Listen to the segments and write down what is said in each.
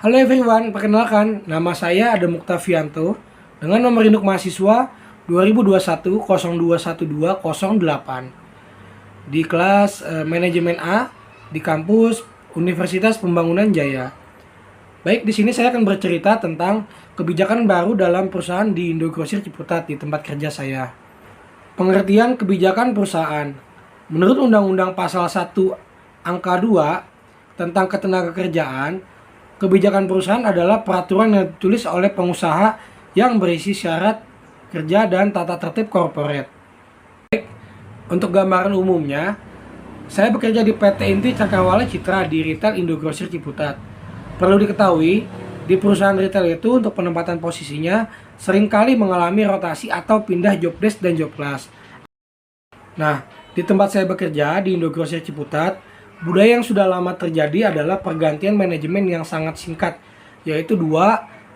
Halo everyone, perkenalkan nama saya Adam Muktafianto dengan nomor induk mahasiswa 2021-021208 di kelas Manajemen A di kampus Universitas Pembangunan Jaya. Baik, di sini saya akan bercerita tentang kebijakan baru dalam perusahaan di Indogrosir Ciputat di tempat kerja saya. Pengertian kebijakan perusahaan. Menurut Undang-Undang Pasal 1 Angka 2 tentang Ketenagakerjaan, kebijakan perusahaan adalah peraturan yang ditulis oleh pengusaha yang berisi syarat kerja dan tata tertib korporat. Untuk gambaran umumnya, saya bekerja di PT Inti Cakrawala Citra di Retail Indogrosir Ciputat. Perlu diketahui, di perusahaan retail itu untuk penempatan posisinya seringkali mengalami rotasi atau pindah job desk dan job class. Nah, di tempat saya bekerja di Indogrosir Ciputat, budaya yang sudah lama terjadi adalah pergantian manajemen yang sangat singkat, yaitu 2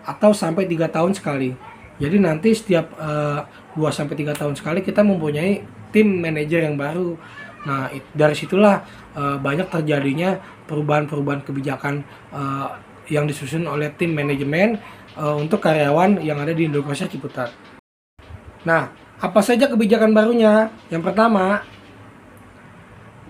atau sampai 3 tahun sekali. Jadi nanti setiap 2 sampai 3 tahun sekali kita mempunyai tim manajer yang baru. Nah, dari situlah banyak terjadinya perubahan-perubahan kebijakan yang disusun oleh tim manajemen untuk karyawan yang ada di Indogrosir Ciputat. Nah, apa saja kebijakan barunya? Yang pertama,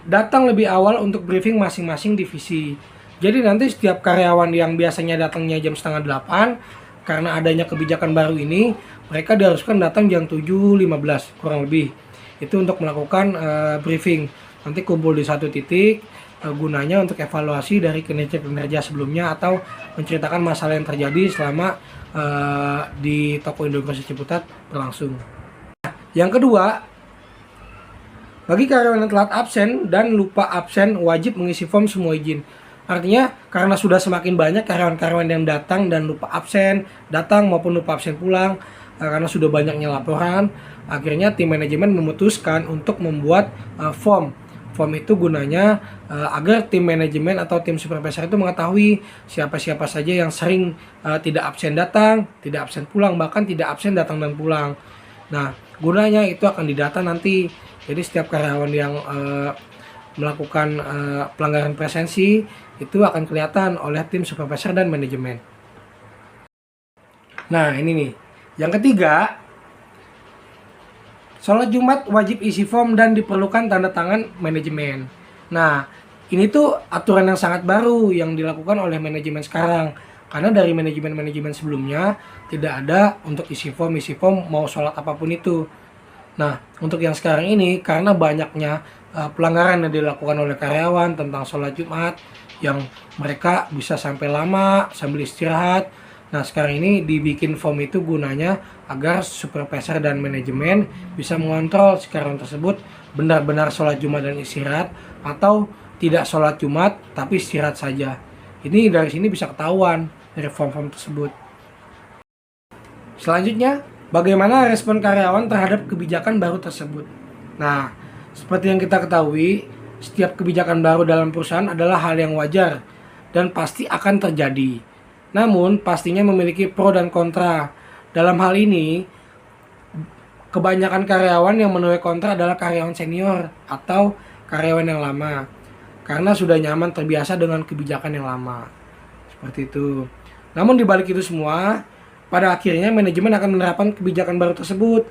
datang lebih awal untuk briefing masing-masing divisi. Jadi nanti setiap karyawan yang biasanya datangnya jam setengah 8, karena adanya kebijakan baru ini, mereka diharuskan datang jam 7.15 kurang lebih. Itu untuk melakukan briefing. Nanti kumpul di satu titik, gunanya untuk evaluasi dari kinerja sebelumnya atau menceritakan masalah yang terjadi selama di toko Indogrosir Ciputat berlangsung. Yang kedua, bagi karyawan yang telat absen dan lupa absen wajib mengisi form semua izin. Artinya karena sudah semakin banyak karyawan-karyawan yang datang dan lupa absen, datang maupun lupa absen pulang, karena sudah banyaknya laporan, akhirnya tim manajemen memutuskan untuk membuat form. Form itu gunanya agar tim manajemen atau tim supervisor itu mengetahui siapa-siapa saja yang sering tidak absen datang, tidak absen pulang, bahkan tidak absen datang dan pulang. Nah, gunanya itu akan didata nanti. Jadi setiap karyawan yang melakukan pelanggaran presensi itu akan kelihatan oleh tim supervisor dan manajemen. Nah, ini nih. Yang ketiga, sholat Jumat wajib isi form dan diperlukan tanda tangan manajemen. Nah, ini tuh aturan yang sangat baru yang dilakukan oleh manajemen sekarang. Karena dari manajemen-manajemen sebelumnya tidak ada untuk isi form mau sholat apapun itu. Nah, untuk yang sekarang ini karena banyaknya pelanggaran yang dilakukan oleh karyawan tentang sholat Jumat yang mereka bisa sampai lama sambil istirahat. Nah, sekarang ini dibikin form itu gunanya agar supervisor dan manajemen bisa mengontrol si karyawan tersebut benar-benar sholat Jumat dan istirahat atau tidak sholat Jumat tapi istirahat saja. Ini dari sini bisa ketahuan dari form-form tersebut. Selanjutnya, bagaimana respon karyawan terhadap kebijakan baru tersebut? Nah, seperti yang kita ketahui, setiap kebijakan baru dalam perusahaan adalah hal yang wajar dan pasti akan terjadi. Namun, pastinya memiliki pro dan kontra. Dalam hal ini, kebanyakan karyawan yang menuai kontra adalah karyawan senior atau karyawan yang lama. Karena sudah nyaman terbiasa dengan kebijakan yang lama. Seperti itu. Namun di balik itu semua, pada akhirnya manajemen akan menerapkan kebijakan baru tersebut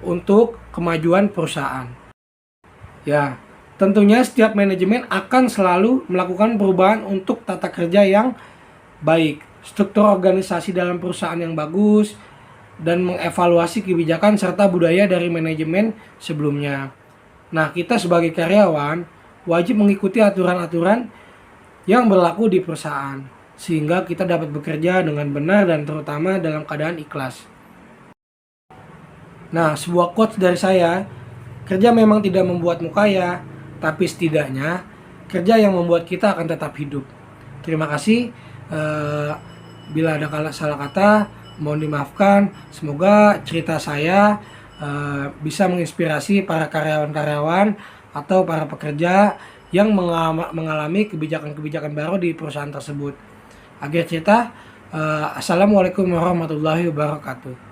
untuk kemajuan perusahaan. Ya, tentunya setiap manajemen akan selalu melakukan perubahan untuk tata kerja yang baik, struktur organisasi dalam perusahaan yang bagus, dan mengevaluasi kebijakan serta budaya dari manajemen sebelumnya. Nah, kita sebagai karyawan wajib mengikuti aturan-aturan yang berlaku di perusahaan, sehingga kita dapat bekerja dengan benar dan terutama dalam keadaan ikhlas. Nah, sebuah quotes dari saya, kerja memang tidak membuatmu kaya, tapi setidaknya kerja yang membuat kita akan tetap hidup. Terima kasih. Bila ada salah kata, mohon dimaafkan. Semoga cerita saya bisa menginspirasi para karyawan-karyawan atau para pekerja yang mengalami kebijakan-kebijakan baru di perusahaan tersebut. Akhir cerita, Assalamualaikum warahmatullahi wabarakatuh.